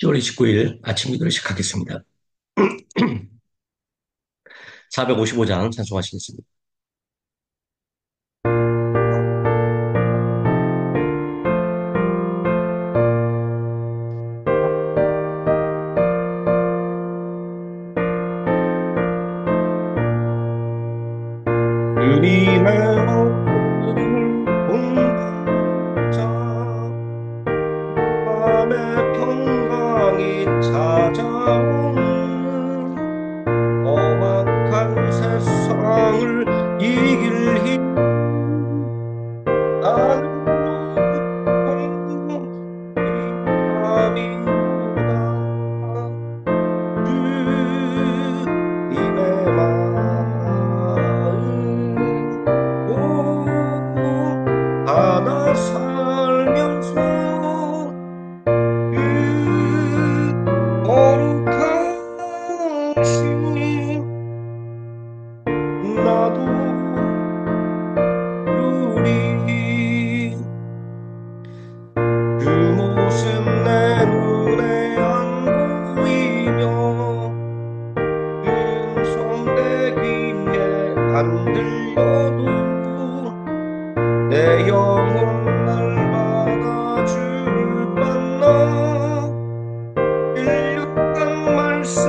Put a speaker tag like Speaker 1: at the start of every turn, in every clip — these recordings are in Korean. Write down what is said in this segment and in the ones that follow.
Speaker 1: 10월 29일 아침 기도를 시작하겠습니다. 455장 찬송하시겠습니다. 주님의 오늘 본받자 밤의 평강이 찾아오는 험악한 세상을 이길 힘 나는 믿음이로다. 주님의 마음 하나 살면서 그 거룩하신 나도 이루리. 그 모습 내 눈에 안 보이며 음성 내 귀에 안 들려도 내 영혼 날마다 주를 만나 일육한 말씀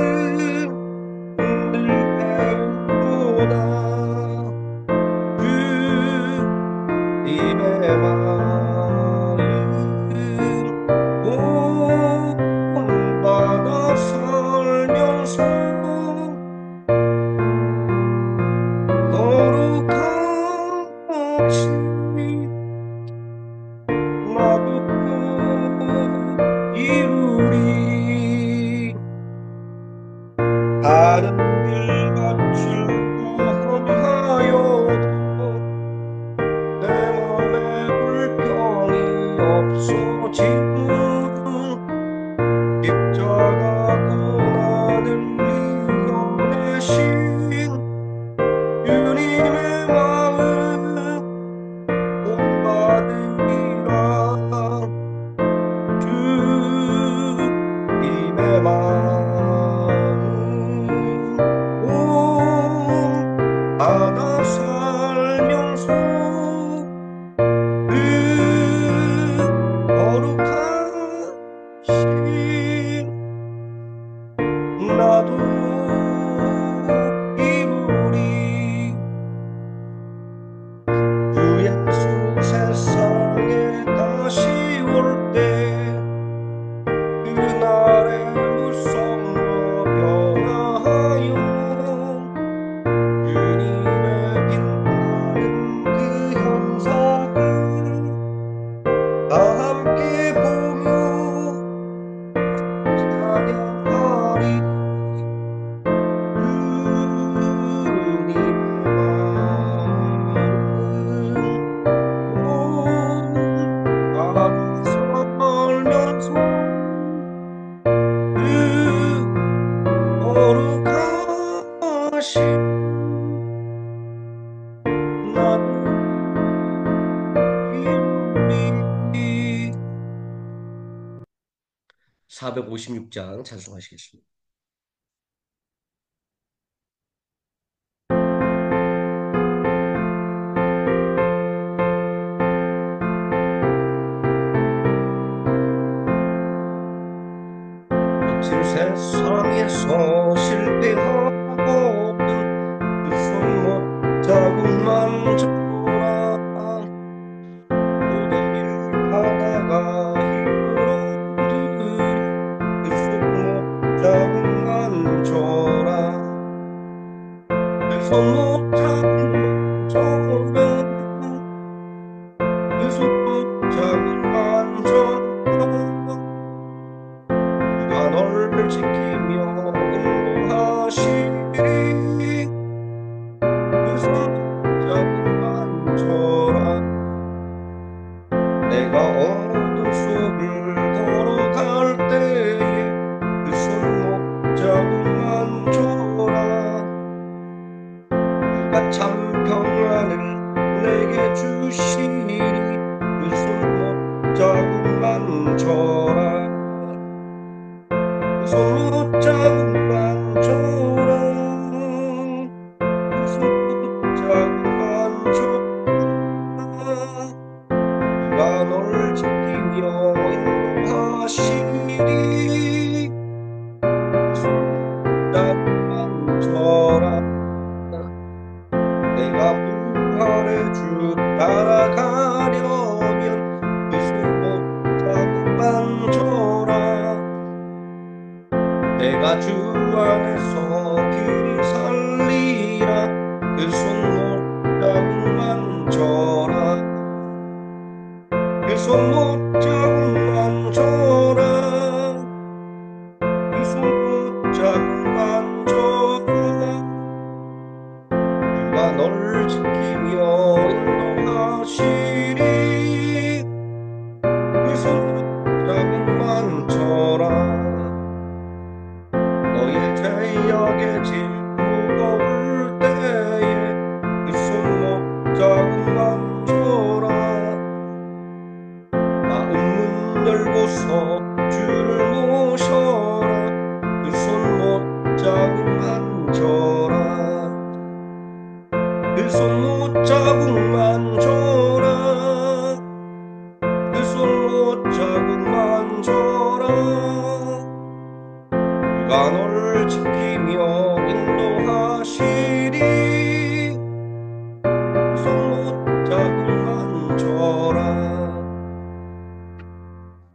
Speaker 1: 늘 배우도다. 주님의 마음 본받아 살면서 거룩하신 나도 이루리. 다른 길 갖추고 험하여도 내 맘에 불평이 없어지는 십자가 고난을 이겨내신 주님의 마음 본받으리라. 주님의 마음 본받아 살면서 그 거룩하신 나도 이루리. 주 예수 세상에 다시 올 때 그날의 무성로 변화하여 주님의 빛나는 그 형상을 다 함께 보며 찬양하리. 주님의 마음 살면서 그 거룩하신 나도 이루리. 456장 찬송하시겠습니다. 거친 세상에서 실패하고는 그 손 못 잡고 만져라. 모든 일 하다가 힘들어들이 그 손 못 잡고 만져라. 그 손 못 잡고 만져라. 그 손 못 잡고 만져라. 주가 널 지키며 인도하시리. 인도하시리 손잡고 만져라 내가 부활의 주 따라가려면 그 손 잡고 만져라 내가 주 안에서 길이 살리라 그 손못 잡고 만져라 그 손못 잡고 만져라 그 손못 잡고 만져라 주가 너를 지키며 인도하시리 그 손못 잡고 만져라 너의 죄악의 짐 무거울 때에 그 손목 자국 만져라 마음 문 열고서 주를 모셔라 그 손목 자국 만져라 그 손목 자국 만져라 그 손목 자국 만져라 주가 너를 지키며 인도하시리 손못 잡고 만져라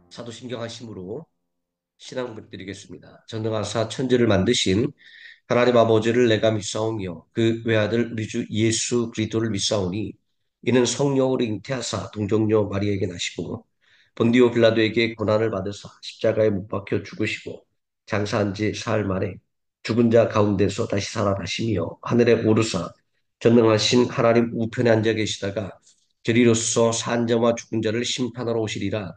Speaker 1: 사도신경 하심으로 신앙 드리겠습니다. 전능하사 천지를 만드신 하나님 아버지를 내가 믿사오며 그 외아들 우리 주 예수 그리스도를 믿사오니 이는 성령으로 잉태하사 동정녀 마리에게 나시고 본디오 빌라도에게 고난을 받으사 십자가에 못 박혀 죽으시고 장사한 지 사흘 만에 죽은 자 가운데서 다시 살아나시며 하늘에 오르사 전능하신 하나님 우편에 앉아 계시다가 저리로서 산 자와 죽은 자를 심판하러 오시리라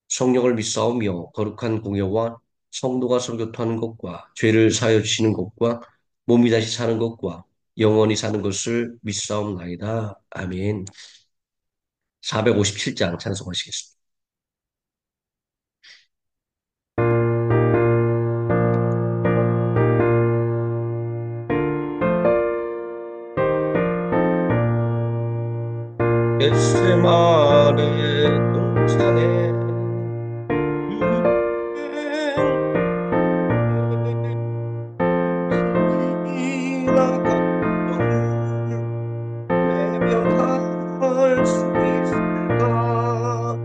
Speaker 1: 성령을 믿사오며 거룩한 공예와 성도가 설교토하는 것과 죄를 사하여 주시는 것과 몸이 다시 사는 것과 영원히 사는 것을 믿사옵나이다. 아멘. 457장 찬송하시겠습니다. 겟세마네 동산에 외면할 수 있을까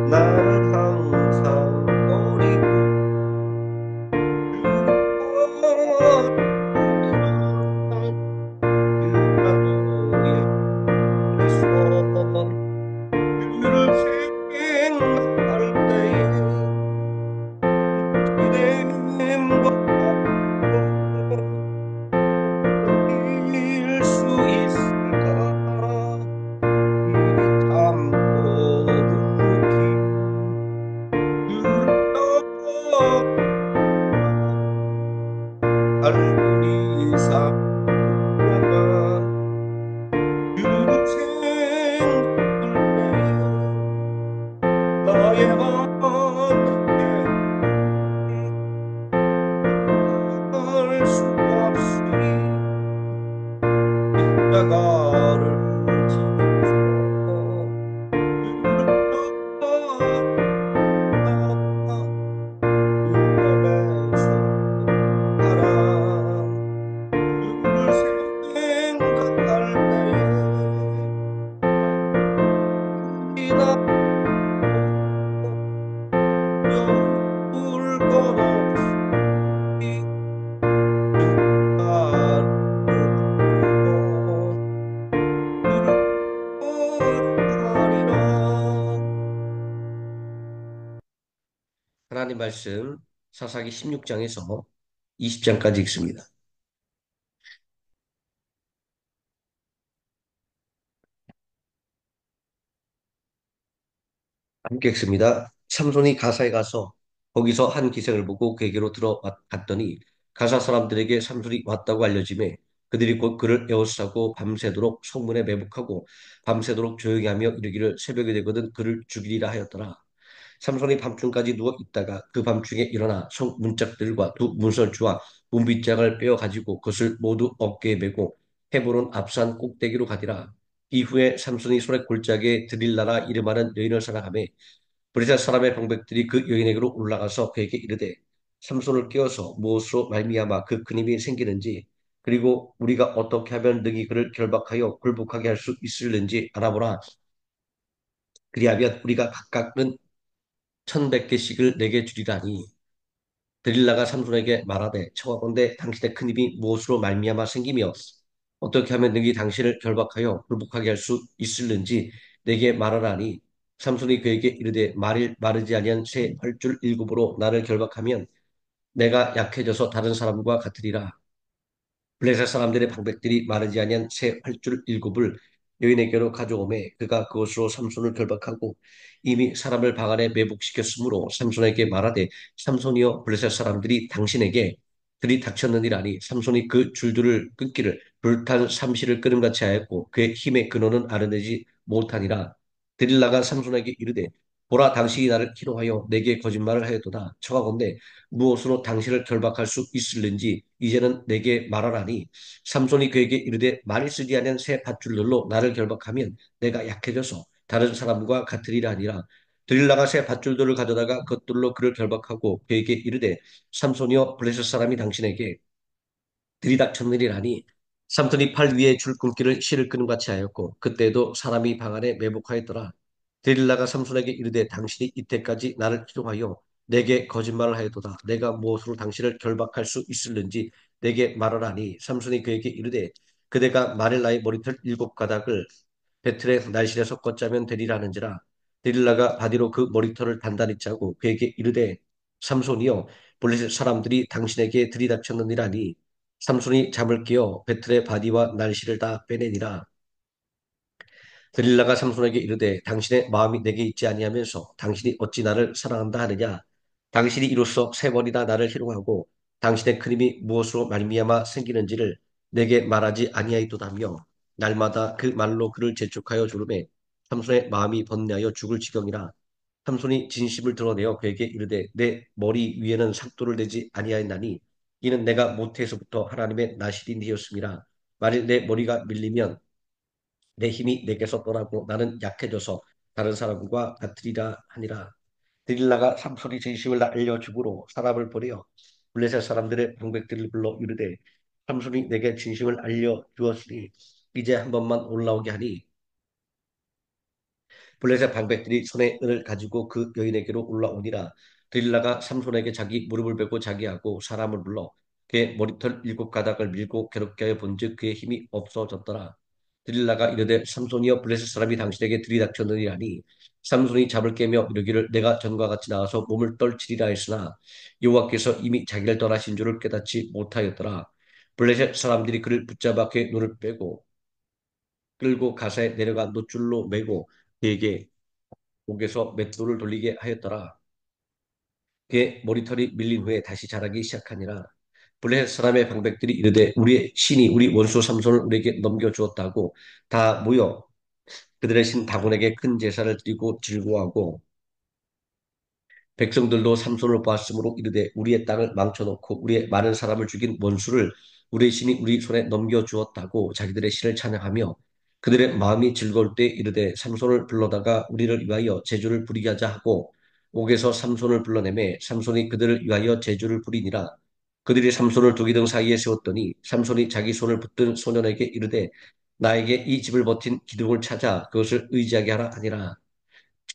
Speaker 1: 나를 항상 버리고 그라도의 그래서 주를 생각할 때에 기대임과 이길 수 있을까 이리 참고 묵묵히 주를 떠나 갈보리 산다가 주를 생각할 때 나의 하나님 할수 없으니 십자가를 지면서 주를 떠나 무덤에서 살아 주를 생각할 때에 이나 울 것 없이 하나님 말씀 사사기 16장에서 20장까지 읽습니다. 함께 읽습니다. 삼손이 가사에 가서 거기서 한 기생을 보고 그에게로 들어갔더니 가사 사람들에게 삼손이 왔다고 알려짐에 그들이 곧 그를 에워싸고 밤새도록 성문에 매복하고 밤새도록 조용히 하며 이르기를 새벽이 되거든 그를 죽이리라 하였더라. 삼손이 밤중까지 누워 있다가 그 밤중에 일어나 성 문짝들과 두 문설주와 문빗장을 빼어 가지고 그것을 모두 어깨에 메고 헤브론 앞산 꼭대기로 가니라. 이후에 삼손이 손에 골짜기에 드릴라라 이름하는 여인을 사랑하며 브리스 사람의 방백들이 그 여인에게로 올라가서 그에게 이르되 삼손을 깨워서 무엇으로 말미암아 그 근임이 생기는지 그리고 우리가 어떻게 하면 능히 그를 결박하여 굴복하게 할 수 있을는지 알아보라. 그리하면 우리가 각각은 1,100개씩을 내게 주리라니. 드릴라가 삼손에게 말하되 청하건대 당신의 큰 힘이 무엇으로 말미암아 생기며 어떻게 하면 능히 당신을 결박하여 굴복하게 할 수 있을는지 내게 말하라니. 삼손이 그에게 이르되 말일 마르지 아니한 새 활줄 일곱으로 나를 결박하면 내가 약해져서 다른 사람과 같으리라. 블레셋 사람들의 방백들이 마르지 아니한 새 활줄 일곱을 여인에게로 가져오매 그가 그것으로 삼손을 결박하고 이미 사람을 방 안에 매복시켰으므로 삼손에게 말하되 삼손이여 블레셋 사람들이 당신에게 들이닥쳤느니라니. 삼손이 그 줄들을 끊기를 불탄 삼시를 끄는같이 하였고 그의 힘의 근원은 알아내지 못하니라. 드릴라가 삼손에게 이르되 보라 당신이 나를 희롱하여 내게 거짓말을 하였도다. 청하건대 무엇으로 당신을 결박할 수 있을는지 이제는 내게 말하라니. 삼손이 그에게 이르되 말을 쓰지 않은 새 밧줄들로 나를 결박하면 내가 약해져서 다른 사람과 같으리라 하니라. 들릴라가 새 밧줄들을 가져다가 그것들로 그를 결박하고 그에게 이르되 삼손이여 블레셋 사람이 당신에게 들이닥쳤느니라니. 삼손이 팔 위에 줄 끊기를 실을 끄는 같이 하였고 그때도 사람이 방 안에 매복하였더라. 데릴라가 삼손에게 이르되 당신이 이때까지 나를 희롱하여 내게 거짓말을 하였도다. 내가 무엇으로 당신을 결박할 수 있을는지 내게 말하라니. 삼손이 그에게 이르되 그대가 만일 나의 머리털 일곱 가닥을 배틀에 날실에서 꽂자면 되리라는지라. 데릴라가 바디로 그 머리털을 단단히 짜고 그에게 이르되 삼손이여 블레셋 사람들이 당신에게 들이닥쳤느니라니. 삼손이 잠을 깨어 배틀의 바디와 날씨를 다 빼내니라. 들릴라가 삼손에게 이르되 당신의 마음이 내게 있지 아니하면서 당신이 어찌 나를 사랑한다 하느냐. 당신이 이로써 세 번이나 나를 희롱하고 당신의 큰 힘이 무엇으로 말미암아 생기는지를 내게 말하지 아니하였도다며 날마다 그 말로 그를 재촉하여 조르매 삼손의 마음이 번뇌하여 죽을 지경이라. 삼손이 진심을 드러내어 그에게 이르되 내 머리 위에는 삭도를 내지 아니하였나니 이는 내가 모태에서부터 하나님의 나시린이었습니다. 만일 내 머리가 밀리면 내 힘이 내게서 떠나고 나는 약해져서 다른 사람과 같으리라 하니라. 드릴라가 삼손이 진심을 알려주므로 사람을 보내어 블레셋 사람들의 방백들을 불러 이르되 삼손이 내게 진심을 알려주었으니 이제 한 번만 올라오게 하니 블레셋 방백들이 손에 은을 가지고 그 여인에게로 올라오니라. 드릴라가 삼손에게 자기 무릎을 베고 자기하고 사람을 불러 그의 머리털 일곱 가닥을 밀고 괴롭게 하여 본즉 그의 힘이 없어졌더라. 드릴라가 이르되 삼손이여 블레셋 사람이 당신에게 들이닥쳤느니라니. 삼손이 잠을 깨며 이르기를 내가 전과 같이 나가서 몸을 떨치리라 했으나 여호와께서 이미 자기를 떠나신 줄을 깨닫지 못하였더라. 블레셋 사람들이 그를 붙잡아 그의 눈을 빼고 끌고 가사에 내려가 노줄로 매고 그에게 목에서 맷돌을 돌리게 하였더라. 그의 머리털이 밀린 후에 다시 자라기 시작하니라. 블레셋 사람의 방백들이 이르되 우리의 신이 우리 원수 삼손을 우리에게 넘겨주었다고 다 모여 그들의 신 다곤에게 큰 제사를 드리고 즐거워하고 백성들도 삼손을 보았으므로 이르되 우리의 땅을 망쳐놓고 우리의 많은 사람을 죽인 원수를 우리의 신이 우리 손에 넘겨주었다고 자기들의 신을 찬양하며 그들의 마음이 즐거울 때 이르되 삼손을 불러다가 우리를 위하여 제주를 부리게 하자 하고 옥에서 삼손을 불러내매 삼손이 그들을 위하여 제주를 부리니라. 그들이 삼손을 두 기둥 사이에 세웠더니 삼손이 자기 손을 붙든 소년에게 이르되 나에게 이 집을 버틴 기둥을 찾아 그것을 의지하게 하라 하니라.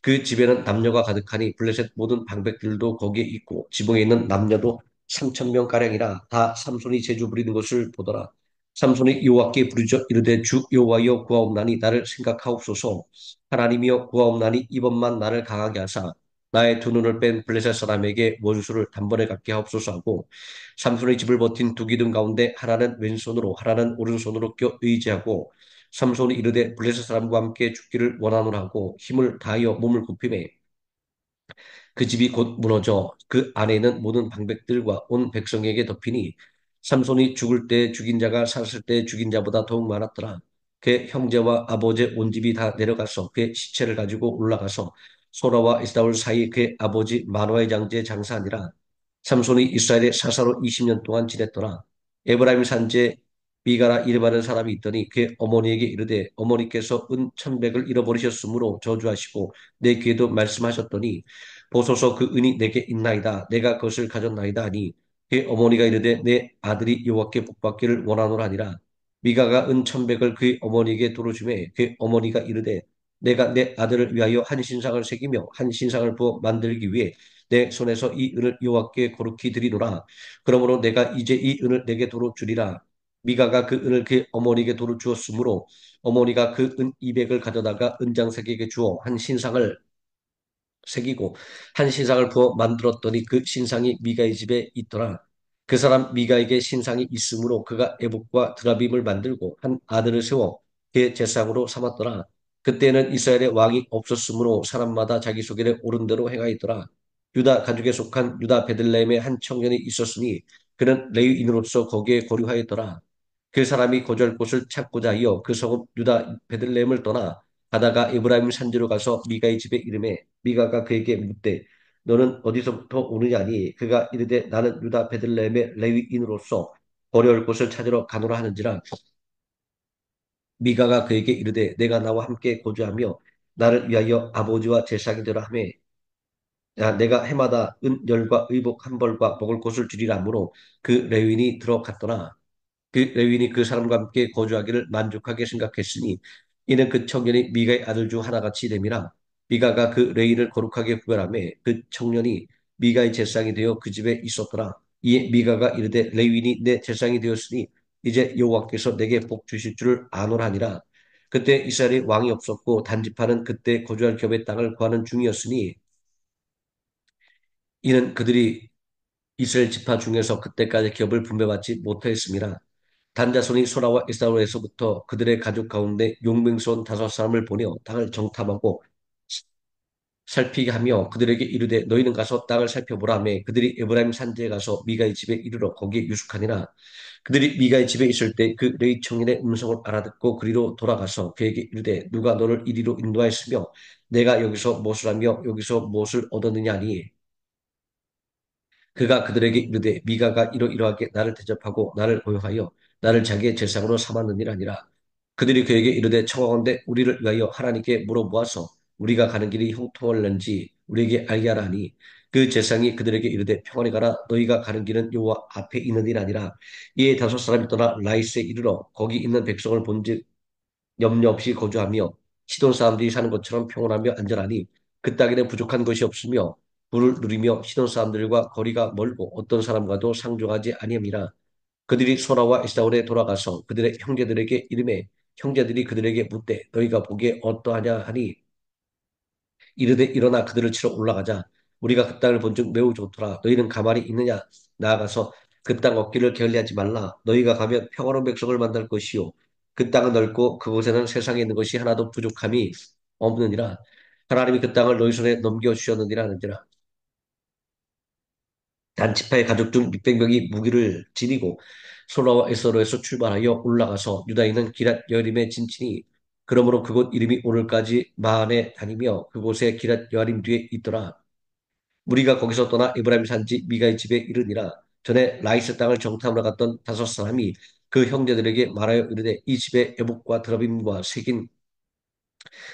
Speaker 1: 그 집에는 남녀가 가득하니 블레셋 모든 방백들도 거기에 있고 지붕에 있는 남녀도 3,000명 가량이라. 다 삼손이 제주 부리는 것을 보더라. 삼손이 여호와께 부르짖어 이르되 주 여호와여 구하옵나니 나를 생각하옵소서. 하나님이여 구하옵나니 이번만 나를 강하게 하사 나의 두 눈을 뺀 블레셋 사람에게 원수를 단번에 갚게 하옵소서 하고 삼손의 집을 버틴 두 기둥 가운데 하나는 왼손으로 하나는 오른손으로 껴 의지하고 삼손이 이르되 블레셋 사람과 함께 죽기를 원하노라 하고 힘을 다하여 몸을 굽히매 그 집이 곧 무너져 그 안에 있는 모든 방백들과 온 백성에게 덮이니 삼손이 죽을 때 죽인 자가 살았을 때 죽인 자보다 더욱 많았더라. 그의 형제와 아버지의 온 집이 다 내려가서 그의 시체를 가지고 올라가서 소라와 에스다올 사이 그의 아버지 마노아의 장제에 장사하니라. 삼손이 이스라엘의 사사로 20년 동안 지냈더라. 에브라임 산지에 미가라 이름하는 사람이 있더니 그의 어머니에게 이르되 어머니께서 은 1,100을 잃어버리셨으므로 저주하시고 내 귀에도 말씀하셨더니 보소서 그 은이 내게 있나이다 내가 그것을 가졌나이다 하니 그의 어머니가 이르되 내 아들이 여호와께 복받기를 원하노라 하니라. 미가가 은 1,100을 그의 어머니에게 도로주매 그의 어머니가 이르되 내가 내 아들을 위하여 한 신상을 새기며 한 신상을 부어 만들기 위해 내 손에서 이 은을 여호와께 거룩히 드리노라. 그러므로 내가 이제 이 은을 내게 도로 주리라. 미가가 그 은을 그 어머니에게 도로 주었으므로 어머니가 그 은 200을 가져다가 은장색에게 주어 한 신상을 새기고 한 신상을 부어 만들었더니 그 신상이 미가의 집에 있더라. 그 사람 미가에게 신상이 있으므로 그가 에봇과 드라빔을 만들고 한 아들을 세워 그의 제상으로 삼았더라. 그때는 이스라엘의 왕이 없었으므로 사람마다 자기 소견에 옳은 대로 행하였더라. 유다 가족에 속한 유다 베들레헴에 한 청년이 있었으니 그는 레위인으로서 거기에 거류하였더라. 그 사람이 거주할 곳을 찾고자 하여 그 성읍 유다 베들레헴을 떠나 가다가 에브라임 산지로 가서 미가의 집에 이름에 미가가 그에게 묻되 너는 어디서부터 오느냐니 그가 이르되 나는 유다 베들레헴의 레위인으로서 거류할 곳을 찾으러 가노라 하는지라. 미가가 그에게 이르되 내가 나와 함께 거주하며 나를 위하여 아버지와 제사장이 되라 하매 야, 내가 해마다 은열과 의복 한 벌과 먹을 곳을 주리라 하므로 그 레위인이 들어갔더라. 그 레위인이 그 사람과 함께 거주하기를 만족하게 생각했으니 이는 그 청년이 미가의 아들 중 하나같이 됨이라. 미가가 그 레위인을 거룩하게 구별하며 그 청년이 미가의 제사장이 되어 그 집에 있었더라. 이에 미가가 이르되 레위인이 내 제사장이 되었으니 이제 여호와께서 내게 복 주실 줄을 아노라니라. 그때 이스라엘이 왕이 없었고 단지파는 그때 거주할 겸의 땅을 구하는 중이었으니 이는 그들이 이스라엘 지파 중에서 그때까지 기업을 분배받지 못하였습니다. 단자손이 소라와 에사로에서부터 그들의 가족 가운데 용맹스러운 5사람을 보내어 땅을 정탐하고 살피게 하며 그들에게 이르되 너희는 가서 땅을 살펴보라 하며 그들이 에브라임 산지에 가서 미가의 집에 이르러 거기에 유숙하니라. 그들이 미가의 집에 있을 때 그 레위 청년의 음성을 알아듣고 그리로 돌아가서 그에게 이르되 누가 너를 이리로 인도하였으며 내가 여기서 무엇을 하며 여기서 무엇을 얻었느냐 하니 그가 그들에게 이르되 미가가 이러이러하게 나를 대접하고 나를 고용하여 나를 자기의 제상으로 삼았느니라 아니라. 그들이 그에게 이르되 청하건대 우리를 위하여 하나님께 물어보아서 우리가 가는 길이 형통할는지 우리에게 알게 하라 하니 그 제상이 그들에게 이르되 평안히 가라 너희가 가는 길은 여호와 앞에 있느니라 아니라. 이에 5사람이 떠나 라이스에 이르러 거기 있는 백성을 본즉 염려 없이 거주하며 시돈 사람들이 사는 것처럼 평온하며 안전하니 그 땅에는 부족한 것이 없으며 부를 누리며 시돈 사람들과 거리가 멀고 어떤 사람과도 상종하지 아니함이라. 그들이 소라와 에사울에 돌아가서 그들의 형제들에게 이름해 형제들이 그들에게 묻되 너희가 보기에 어떠하냐 하니 이르되 일어나 그들을 치러 올라가자. 우리가 그 땅을 본즉 매우 좋더라. 너희는 가만히 있느냐? 나아가서 그 땅 얻기를 게을리하지 말라. 너희가 가면 평화로운 백성을 만날 것이요. 그 땅은 넓고 그곳에는 세상에 있는 것이 하나도 부족함이 없느니라. 하나님이 그 땅을 너희 손에 넘겨주셨느니라 하는지라. 단지파의 가족 중 600명이 무기를 지니고 소라와 에서로에서 출발하여 올라가서 유다인은 기랏 여림에 진치니 그러므로 그곳 이름이 오늘까지 마한에 다니며 그곳에 기랏 여림 뒤에 있더라. 우리가 거기서 떠나 에브라임 산지 미가의 집에 이르니라. 전에 라이스 땅을 정탐하러 갔던 5사람이 그 형제들에게 말하여 이르되 이 집에 에봇과 드러빔과 새긴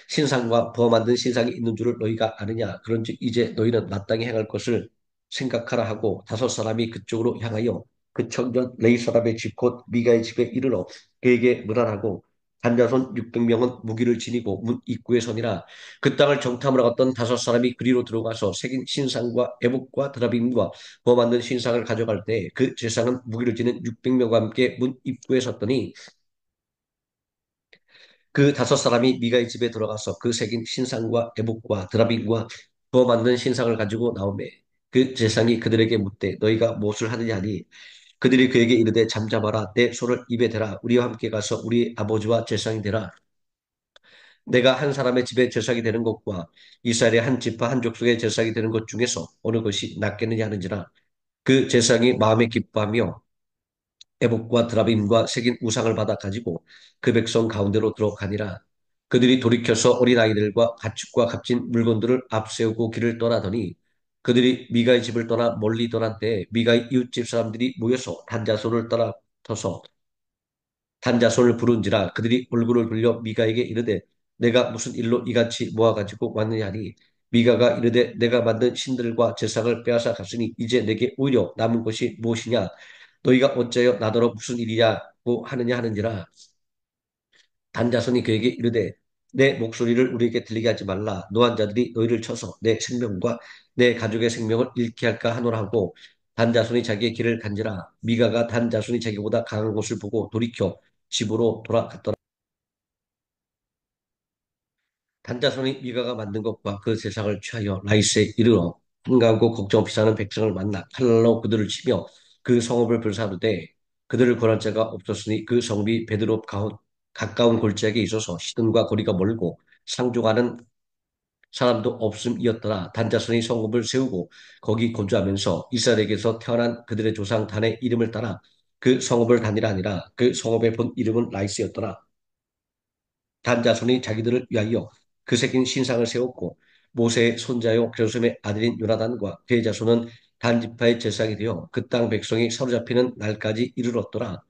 Speaker 1: 신상과 부어 만든 신상이 있는 줄을 너희가 아느냐? 그런즉 이제 너희는 마땅히 행할 것을 생각하라 하고 5사람이 그쪽으로 향하여 그 청년 레이 사람의 집 곧 미가의 집에 이르러 그에게 문안하고 단자손 600명은 무기를 지니고 문 입구에 서니라. 그 땅을 정탐하러 갔던 5사람이 그리로 들어가서 새긴 신상과 에봇과 드라빔과 부어 만든 신상을 가져갈 때 그 제상은 무기를 지닌 600명과 함께 문 입구에 섰더니 그 5사람이 미가의 집에 들어가서 그 새긴 신상과 에봇과 드라빔과 부어 만든 신상을 가지고 나오매 그 제상이 그들에게 묻되 너희가 무엇을 하느냐 하니 그들이 그에게 이르되 잠잠하라 내 손을 입에 대라 우리와 함께 가서 우리 아버지와 제상이 되라. 내가 한 사람의 집에 제사장이 되는 것과 이스라엘의 한 지파 한 족속의 제사장이 되는 것 중에서 어느 것이 낫겠느냐 하는지라. 그 제사장이 마음에 기뻐하며 에봇과 드라빔과 새긴 우상을 받아 가지고 그 백성 가운데로 들어가니라. 그들이 돌이켜서 어린아이들과 가축과 값진 물건들을 앞세우고 길을 떠나더니 그들이 미가의 집을 떠나 멀리 떠난 때에 미가의 이웃집 사람들이 모여서 단자손을 따라 터서 단자손을 부른지라 그들이 얼굴을 돌려 미가에게 이르되 내가 무슨 일로 이같이 모아가지고 왔느냐 하니 미가가 이르되 내가 만든 신들과 제사를 빼앗아 갔으니 이제 내게 오히려 남은 것이 무엇이냐 너희가 어찌하여 나더러 무슨 일이냐고 하느냐 하는지라 단자손이 그에게 이르되 내 목소리를 우리에게 들리게 하지 말라. 노한 자들이 너희를 쳐서 내 생명과 내 가족의 생명을 잃게 할까 하노라 하고 단자손이 자기의 길을 간지라 미가가 단자손이 자기보다 강한 곳을 보고 돌이켜 집으로 돌아갔더라. 단자손이 미가가 만든 것과 그 세상을 취하여 라이스에 이르러 한가하고 걱정 없이 사는 백성을 만나 칼날로 그들을 치며 그 성읍을 불사르되 그들을 권한 자가 없었으니 그 성읍이 베드로 가까운 골짜기에 있어서 시돈과 거리가 멀고 상종하는 사람도 없음이었더라. 단자손이 성읍을 세우고 거기 거주하면서 이스라엘에게서 태어난 그들의 조상 단의 이름을 따라 그 성읍을 다니라 하니라. 그 성읍의 본 이름은 라이스였더라. 단자손이 자기들을 위하여 그 새긴 신상을 세웠고 모세의 손자요 게르솜의 아들인 요나단과 그의 자손은 단지파의 제사장이 되어 그 땅 백성이 사로잡히는 날까지 이르렀더라.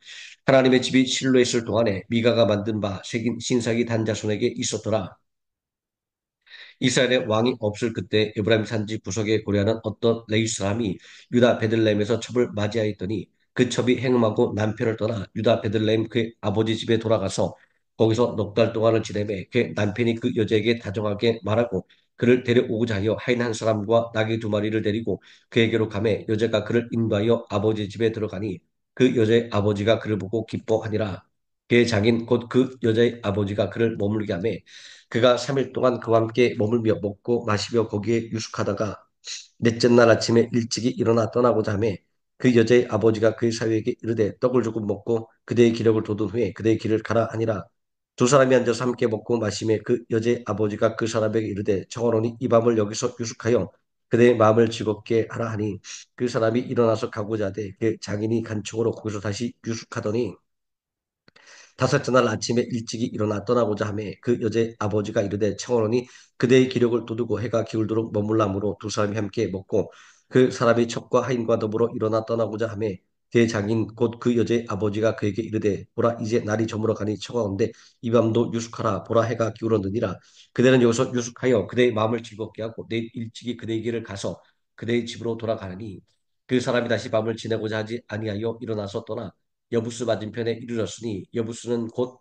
Speaker 1: 하나님의 집이 실로에 있을 동안에 미가가 만든 바 새긴 신상이 단자손에게 있었더라. 이스라엘의 왕이 없을 그때 에브라임 산지 구석에 고려하는 어떤 레위 사람이 유다 베들레헴에서 첩을 맞이하였더니 그 첩이 행음하고 남편을 떠나 유다 베들레헴 그의 아버지 집에 돌아가서 거기서 넉 달 동안을 지내매 그 남편이 그 여자에게 다정하게 말하고 그를 데려오고자 하여 하인 한 사람과 나귀 두 마리를 데리고 그에게로 가매 여자가 그를 인도하여 아버지 집에 들어가니 그 여자의 아버지가 그를 보고 기뻐하니라. 그의 장인 곧 그 여자의 아버지가 그를 머물게 하매 그가 3일 동안 그와 함께 머물며 먹고 마시며 거기에 유숙하다가 넷째 날 아침에 일찍이 일어나 떠나고자 하매 그 여자의 아버지가 그의 사위에게 이르되 떡을 조금 먹고 그대의 기력을 돋운 후에 그대의 길을 가라 하니라. 두 사람이 앉아서 함께 먹고 마시며 그 여자의 아버지가 그 사람에게 이르되 청하노니 이 밤을 여기서 유숙하여 그대의 마음을 즐겁게 하라 하니 그 사람이 일어나서 가고자 하되 그 장인이 간청으로 거기서 다시 유숙하더니 다섯째 날 아침에 일찍이 일어나 떠나고자 하매 그 여자의 아버지가 이르되 청하노니 그대의 기력을 돋우고 해가 기울도록 머물라므로 두 사람이 함께 먹고 그 사람이 첩과 하인과 더불어 일어나 떠나고자 하매 그의 장인 곧 그 여자의 아버지가 그에게 이르되 보라 이제 날이 저물어 가니 청하온데 이 밤도 유숙하라 보라 해가 기울었느니라 그대는 여기서 유숙하여 그대의 마음을 즐겁게 하고 내일 일찍이 그대의 길을 가서 그대의 집으로 돌아가니 그 사람이 다시 밤을 지내고자 하지 아니하여 일어나서 떠나 여부스 맞은편에 이르렀으니 여부스는 곧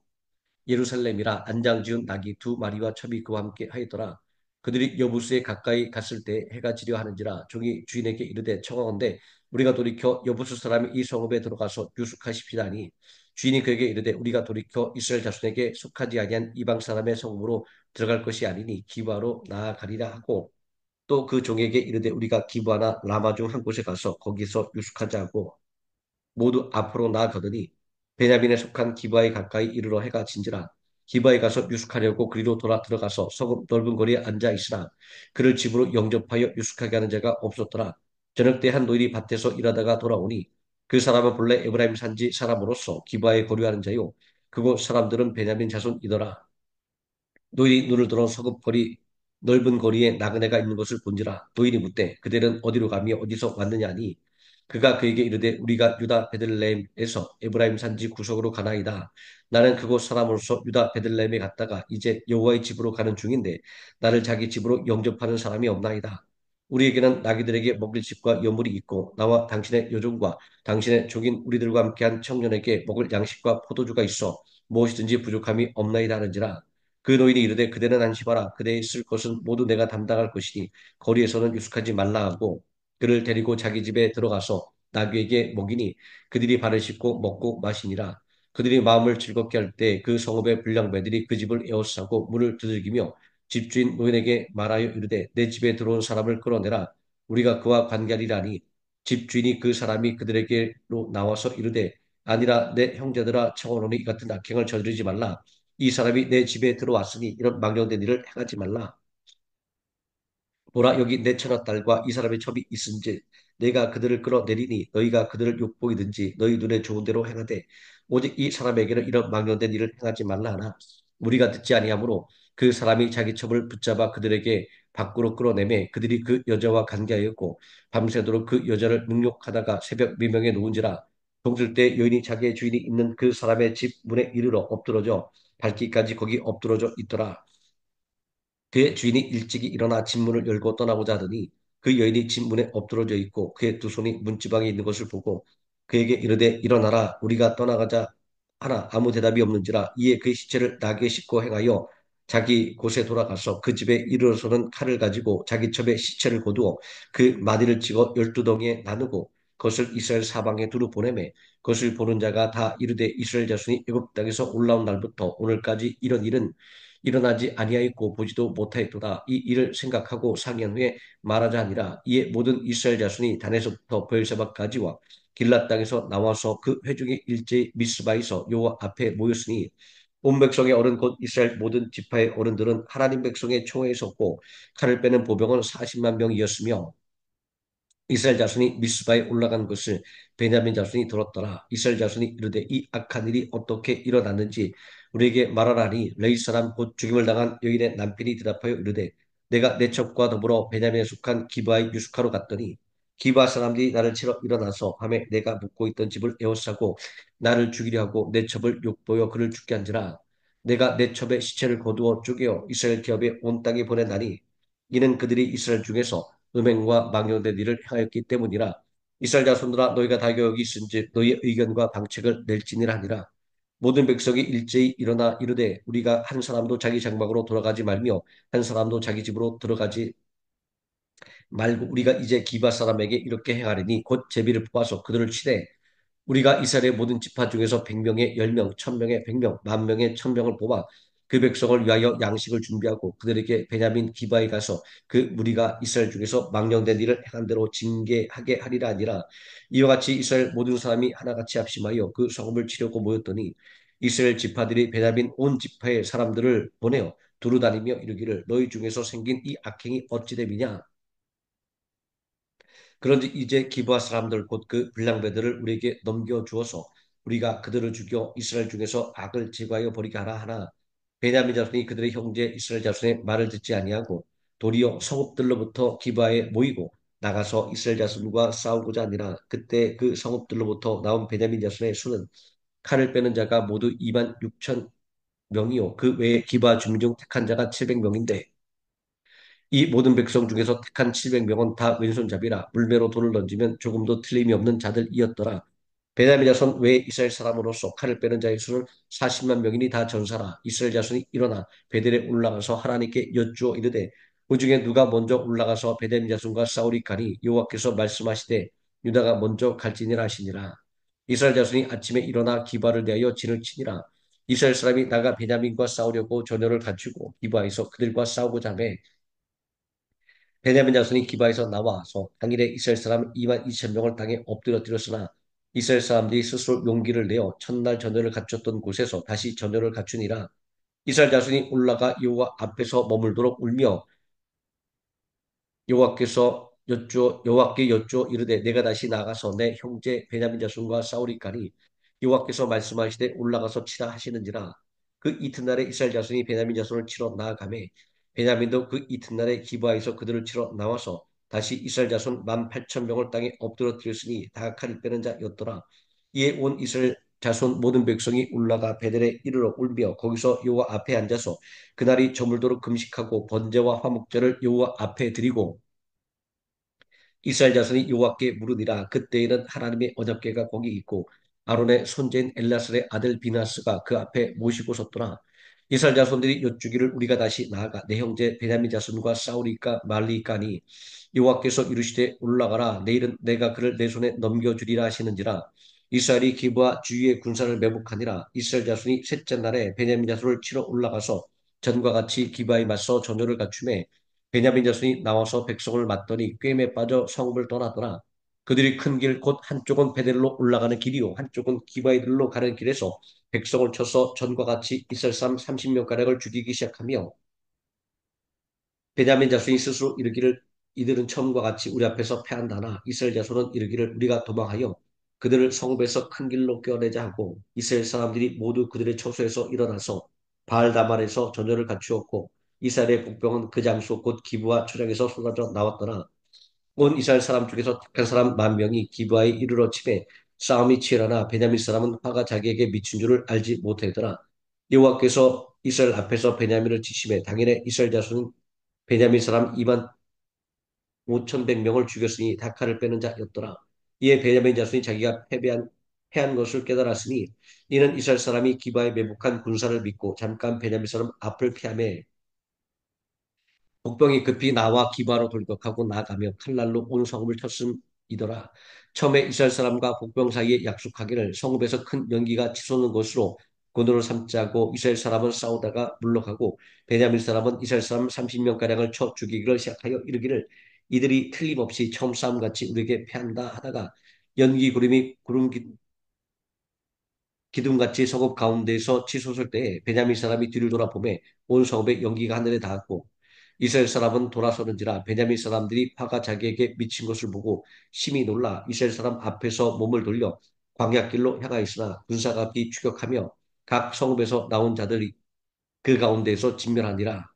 Speaker 1: 예루살렘이라 안장 지은 낙이 두 마리와 첩이 그와 함께 하였더라. 그들이 여부스에 가까이 갔을 때 해가 지려 하는지라 종이 주인에게 이르되 청하건대 우리가 돌이켜 여부스 사람이 이 성읍에 들어가서 유숙하십시다 하니 주인이 그에게 이르되 우리가 돌이켜 이스라엘 자손에게 속하지 아니한 이방 사람의 성읍으로 들어갈 것이 아니니 기부하러 나아가리라 하고 또 그 종에게 이르되 우리가 기부하나 라마 중 한 곳에 가서 거기서 유숙하자 하고 모두 앞으로 나아가더니 베냐민에 속한 기바에 가까이 이르러 해가 진지라 기바에 가서 유숙하려고 그리로 돌아 들어가서 성읍 넓은 거리에 앉아 있으나 그를 집으로 영접하여 유숙하게 하는 자가 없었더라. 저녁 때 한 노인이 밭에서 일하다가 돌아오니 그 사람은 본래 에브라임 산지 사람으로서 기바에 거류하는 자요 그곳 사람들은 베냐민 자손이더라. 노인이 눈을 들어 서급거리 넓은 거리에 나그네가 있는 것을 본지라 노인이 묻되 그들은 어디로 가며 어디서 왔느냐 하니 그가 그에게 이르되 우리가 유다 베들레헴에서 에브라임 산지 구석으로 가나이다. 나는 그곳 사람으로서 유다 베들레헴에 갔다가 이제 여호와의 집으로 가는 중인데 나를 자기 집으로 영접하는 사람이 없나이다. 우리에게는 나귀들에게 먹일 집과 여물이 있고 나와 당신의 여종과 당신의 종인 우리들과 함께한 청년에게 먹을 양식과 포도주가 있어 무엇이든지 부족함이 없나이다 하는지라 그 노인이 이르되 그대는 안심하라. 그대의 쓸 것은 모두 내가 담당할 것이니 거리에서는 유숙하지 말라 하고 그를 데리고 자기 집에 들어가서 나귀에게 먹이니 그들이 발을 씻고 먹고 마시니라. 그들이 마음을 즐겁게 할 때 그 성읍의 불량배들이 그 집을 에워싸고 문을 두들기며 집주인 노인에게 말하여 이르되 내 집에 들어온 사람을 끌어내라. 우리가 그와 관계하리라니 집주인이 그 사람이 그들에게로 나와서 이르되 아니라 내 형제들아 청하노니 이 같은 악행을 저지르지 말라. 이 사람이 내 집에 들어왔으니 이런 망령된 일을 행하지 말라. 보라 여기 내 처녀딸과 이 사람의 첩이 있은지 내가 그들을 끌어내리니 너희가 그들을 욕보이든지 너희 눈에 좋은 대로 행하되 오직 이 사람에게는 이런 망령된 일을 행하지 말라 하나 우리가 듣지 아니하므로 그 사람이 자기 첩을 붙잡아 그들에게 밖으로 끌어내매 그들이 그 여자와 관계하였고 밤새도록 그 여자를 능욕하다가 새벽 미명에 놓은지라 동들 때 여인이 자기의 주인이 있는 그 사람의 집 문에 이르러 엎드러져 밟기까지 거기 엎드러져 있더라. 그의 주인이 일찍이 일어나 집문을 열고 떠나고자 하더니 그 여인이 집문에 엎드러져 있고 그의 두 손이 문지방에 있는 것을 보고 그에게 이르되 일어나라 우리가 떠나가자 하나 아무 대답이 없는지라 이에 그의 시체를 나귀에 싣고 행하여 자기 곳에 돌아가서 그 집에 이르러서는 칼을 가지고 자기 첩에 시체를 거두어 그 마디를 찍어 12덩이에 나누고 그것을 이스라엘 사방에 두루 보내매 그것을 보는 자가 다 이르되 이스라엘 자손이 애굽 땅에서 올라온 날부터 오늘까지 이런 일은 일어나지 아니하였고 보지도 못하였도다. 이 일을 생각하고 상의한 후에 말하자 하니라. 이에 모든 이스라엘 자손이 단에서부터 베엘세바까지와 길랏 땅에서 나와서 그 회중의 일제히 미스바에서 여호와 앞에 모였으니 온 백성의 어른 곧 이스라엘 모든 지파의 어른들은 하나님 백성의 총회에 섰고 칼을 빼는 보병은 40만 명이었으며 이스라엘 자손이 미스바에 올라간 것을 베냐민 자손이 들었더라. 이스라엘 자손이 이르되 이 악한 일이 어떻게 일어났는지 우리에게 말하라니 레위 사람 곧 죽임을 당한 여인의 남편이 대답하여 이르되 내가 내 첩과 더불어 베냐민에 속한 기브아의 유스카로 갔더니 기브아 사람들이 나를 치러 일어나서 밤에 내가 묵고 있던 집을 에워싸고 나를 죽이려 하고 내 첩을 욕보여 그를 죽게 한지라 내가 내 첩의 시체를 거두어 쪼개어 이스라엘 기업에 온 땅에 보내나니 이는 그들이 이스라엘 중에서 음행과 망령된 일을 행하였기 때문이라. 이스라엘 자손들아 너희가 다 여기 있은즉 너희의 의견과 방책을 낼지니라 하니라. 모든 백성이 일제히 일어나 이르되 우리가 한 사람도 자기 장막으로 돌아가지 말며 한 사람도 자기 집으로 들어가지 말고 우리가 이제 기바 사람에게 이렇게 행하리니 곧 제비를 뽑아서 그들을 치되 우리가 이스라엘의 모든 지파 중에서 100명의 10명, 1000명의 100명, 10,000명의 1000명을 뽑아 그 백성을 위하여 양식을 준비하고 그들에게 베냐민 기바에 가서 그 무리가 이스라엘 중에서 망령된 일을 행한 대로 징계하게 하리라 아니라 이와 같이 이스라엘 모든 사람이 하나같이 합심하여 그 성읍을 치려고 모였더니 이스라엘 지파들이 베냐민 온 지파의 사람들을 보내어 두루 다니며 이르기를 너희 중에서 생긴 이 악행이 어찌 됨이냐 그런지 이제 기브아 사람들 곧 그 불량배들을 우리에게 넘겨주어서 우리가 그들을 죽여 이스라엘 중에서 악을 제거하여 버리게 하라 하나 베냐민 자손이 그들의 형제 이스라엘 자손의 말을 듣지 아니하고 도리어 성읍들로부터 기브아에 모이고 나가서 이스라엘 자손과 싸우고자 하니라 그때 그 성읍들로부터 나온 베냐민 자손의 수는 칼을 빼는 자가 모두 2만 6천 명이요 그 외에 기브아 주민 중 택한 자가 700명인데 이 모든 백성 중에서 택한 700명은 다 왼손잡이라 물매로 돌을 던지면 조금도 틀림이 없는 자들이었더라. 베냐민 자손 외에 이스라엘 사람으로서 칼을 빼는 자의 수는 40만 명이니 다 전사라. 이스라엘 자손이 일어나 베델에 올라가서 하나님께 여쭈어 이르되 그 중에 누가 먼저 올라가서 베냐민 자손과 싸우리 가니 여호와께서 말씀하시되 유다가 먼저 갈지니라 하시니라. 이스라엘 자손이 아침에 일어나 기바를 대하여 진을 치니라. 이스라엘 사람이 나가 베냐민과 싸우려고 전열을 갖추고 기바에서 그들과 싸우고자 하매 베냐민 자손이 기바에서 나와서 당일에 이스라엘 사람 2만 2천 명을 당해 엎드려뜨렸으나 이스라엘 사람들이 스스로 용기를 내어 첫날 전열을 갖췄던 곳에서 다시 전열을 갖추니라. 이스라엘 자손이 올라가 여호와 앞에서 머물도록 울며 여호와께 여쭈어 이르되 내가 다시 나가서 내 형제 베냐민 자손과 싸우리까니 여호와께서 말씀하시되 올라가서 치라 하시는지라 그 이튿날에 이스라엘 자손이 베냐민 자손을 치러 나아가매 베냐민도 그 이튿날에 기브아에서 그들을 치러 나와서 다시 이스라엘 자손 18,000명을 땅에 엎드러뜨렸으니 다 칼을 빼는 자였더라 이에 온 이스라엘 자손 모든 백성이 올라가 베델에 이르러 울며 거기서 여호와 앞에 앉아서 그날이 저물도록 금식하고 번제와 화목제를 여호와 앞에 드리고 이스라엘 자손이 여호와께 물으니라 그때에는 하나님의 언약궤가 거기 있고 아론의 손자인 엘라살의 아들 비나스가 그 앞에 모시고 섰더라. 이스라엘 자손들이 여쭈기를 우리가 다시 나아가 내 형제 베냐민 자손과 싸우리까 말리까니 여호와께서 이르시되 올라가라 내일은 내가 그를 내 손에 넘겨주리라 하시는지라 이스라엘이 기브와 주위의 군사를 매복하니라 이스라엘 자손이 셋째 날에 베냐민 자손을 치러 올라가서 전과 같이 기브아에 맞서 전열을 갖추매 베냐민 자손이 나와서 백성을 맞더니 꿰매 빠져 성읍을 떠나더라. 그들이 큰 길 곧 한쪽은 베델로 올라가는 길이요 한쪽은 기바이들로 가는 길에서 백성을 쳐서 전과 같이 이스라엘 사람 30명가량을 죽이기 시작하며 베냐민 자손이 스스로 이르기를 이들은 처음과 같이 우리 앞에서 패한다나 이스라엘 자손은 이르기를 우리가 도망하여 그들을 성읍에서 큰 길로 껴내자 하고 이스라엘 사람들이 모두 그들의 처소에서 일어나서 바알다말에서 전열을 갖추었고 이스라엘의 복병은 그 장소 곧 기브와 초장에서 쏟아져 나왔더라. 온 이스라엘 사람 중에서 택한 사람 10,000명이 기브아에 이르러 치매 싸움이 치열하나 베냐민 사람은 화가 자기에게 미친 줄을 알지 못하더라. 여호와께서 이스라엘 앞에서 베냐민을 치심에 당일에 이스라엘 자손은 베냐민 사람 2만 5,100명을 죽였으니 다 칼을 빼는 자였더라. 이에 베냐민 자손이 자기가 패한 것을 깨달았으니 이는 이스라엘 사람이 기바에 매복한 군사를 믿고 잠깐 베냐민 사람 앞을 피하며 복병이 급히 나와 기바로 돌격하고 나가며 칼날로 온 성읍을 쳤음이더라. 처음에 이스라엘 사람과 복병 사이에 약속하기를 성읍에서 큰 연기가 치솟는 것으로 군으로 삼자고 이스라엘 사람은 싸우다가 물러가고 베냐민 사람은 이스라엘 사람 30명가량을 쳐 죽이기를 시작하여 이르기를 이들이 틀림없이 처음 싸움같이 우리에게 패한다 하다가 연기 구름이 기둥같이 성읍 가운데에서 치솟을 때에 베냐민 사람이 뒤를 돌아보매 온 성읍의 연기가 하늘에 닿았고 이스라엘 사람은 돌아서는지라 베냐민 사람들이 화가 자기에게 미친 것을 보고 심히 놀라 이스라엘 사람 앞에서 몸을 돌려 광야길로 향하였으나 군사갑이 추격하며 각 성읍에서 나온 자들이 그 가운데에서 진멸하니라.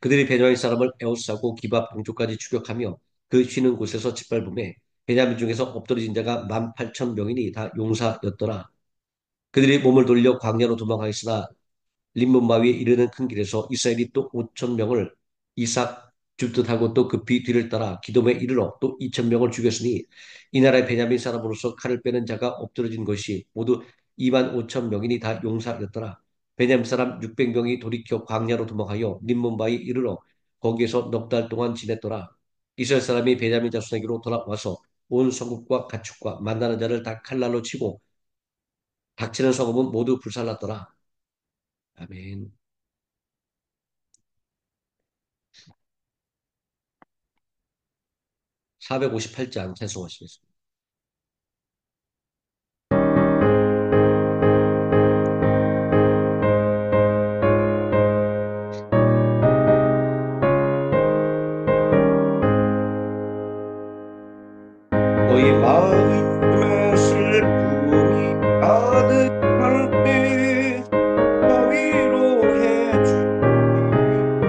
Speaker 1: 그들이 베냐민 사람을 에워싸고 기바 동쪽까지 추격하며 그 쉬는 곳에서 짓밟음에 베냐민 중에서 엎드러진 자가 18,000명이니 다 용사였더라. 그들이 몸을 돌려 광야로 도망하였으나 림몬바위에 이르는 큰 길에서 이스라엘이 또 5,000명을 이삭 줍듯하고 또 급히 뒤를 따라 기돔에 이르러 또 2,000명을 죽였으니 이 나라의 베냐민 사람으로서 칼을 빼는 자가 엎드러진 것이 모두 2만 5천 명이니 다 용사였더라. 베냐민 사람 600명이 돌이켜 광야로 도망하여 림몬바위에 이르러 거기에서 넉 달 동안 지냈더라. 이스라엘 사람이 베냐민 자손에게로 돌아와서 온 성읍과 가축과 만나는 자를 다 칼날로 치고 닥치는 성읍은 모두 불살랐더라. 아멘. 458장 찬송하시겠습니다. 너희 마음의 슬픔이 가득할 때 위로해 주리라.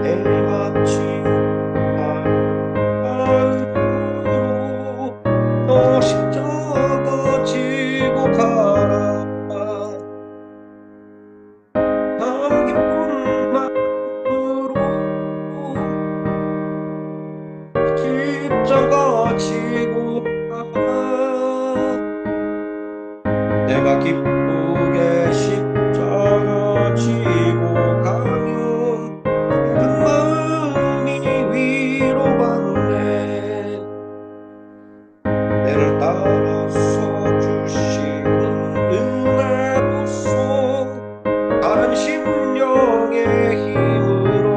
Speaker 1: 해같이 마음으로 너 십자가 지고 가라. 참 기쁜 마음으로 십자가 지고 가라. 내가 기쁘게 십자가 지고 가면 그 마음이 위로받네. 내를 따라서 주시는 은혜로서 다른 심령의 힘으로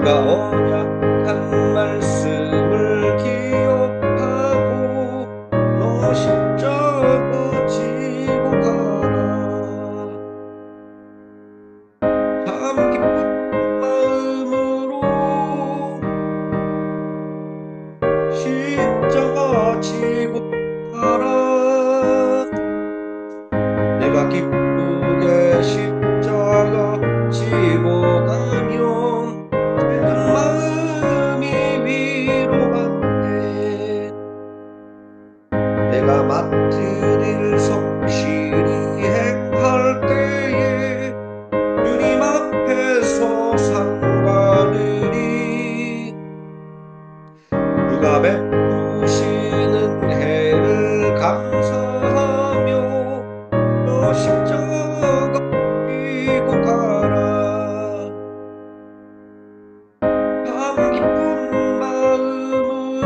Speaker 1: 누가 언약한 말씀을 기억하고 너 십자가 지고 가라. 참 기쁜 마음으로 십자가 지고 가라. 내가 기쁘게 십자가 지고 가면 슬픈 마음이 위로받네. 내가 맡은 일 성실히 행할 때에 주님 앞에서 상 받으리. 누가 베푸시는 해를 감사하며 너 십자가 지고 가라. 참 기쁜 마음으로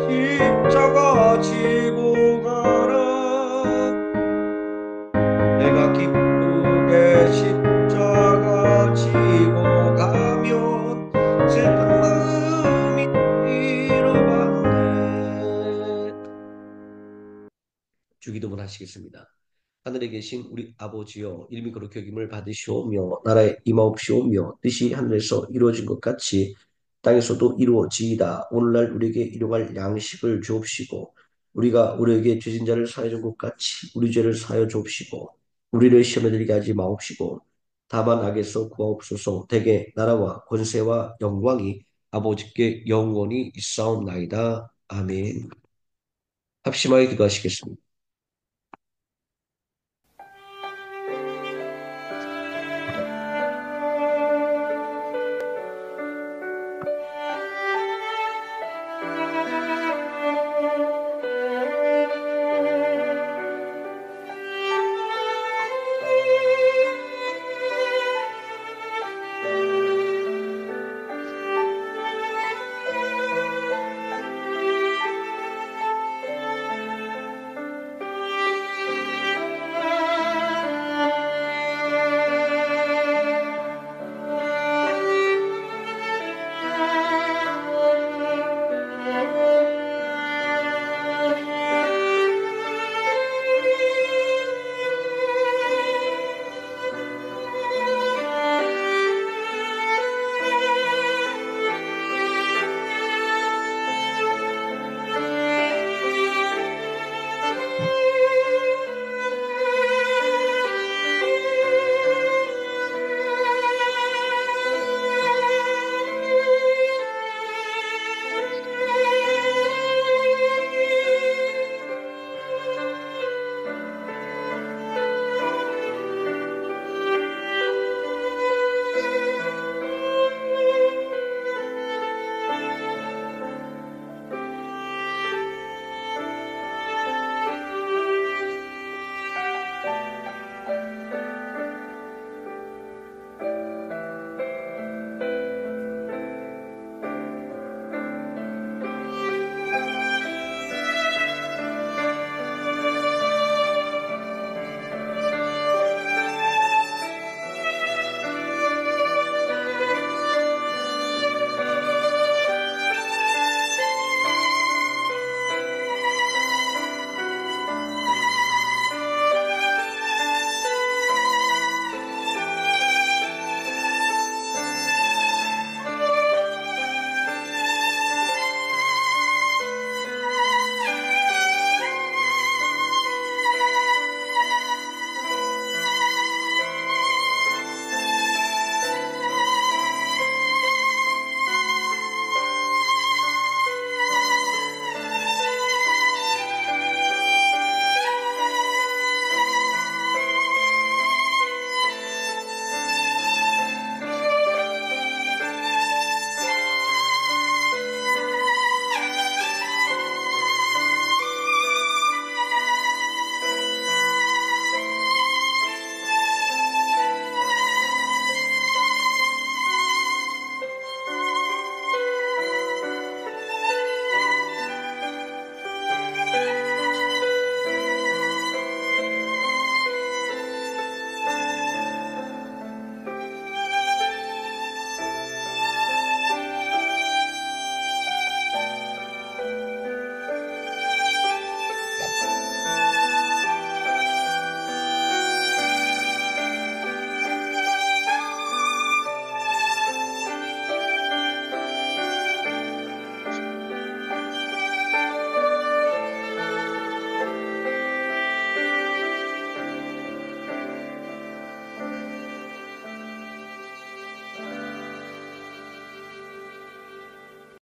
Speaker 1: 십자가 지고 가라. 내가 기쁘게 십자가 지고 가면 슬픈 마음이 위로받네. 주기도문 하시겠습니다. 하늘에 계신 우리 아버지여, 이름이 거룩히 여김을 받으시오며 나라에 임하옵시오며 뜻이 하늘에서 이루어진 것 같이 땅에서도 이루어지이다. 오늘날 우리에게 일용할 양식을 주옵시고 우리가 우리에게 죄진 자를 사하여 준 것 같이 우리 죄를 사하여 주옵시고 우리를 시험에 들게 하지 마옵시고 다만 악에서 구하옵소서. 대개 나라와 권세와 영광이 아버지께 영원히 있사옵나이다. 아멘. 합심하여 기도하시겠습니다.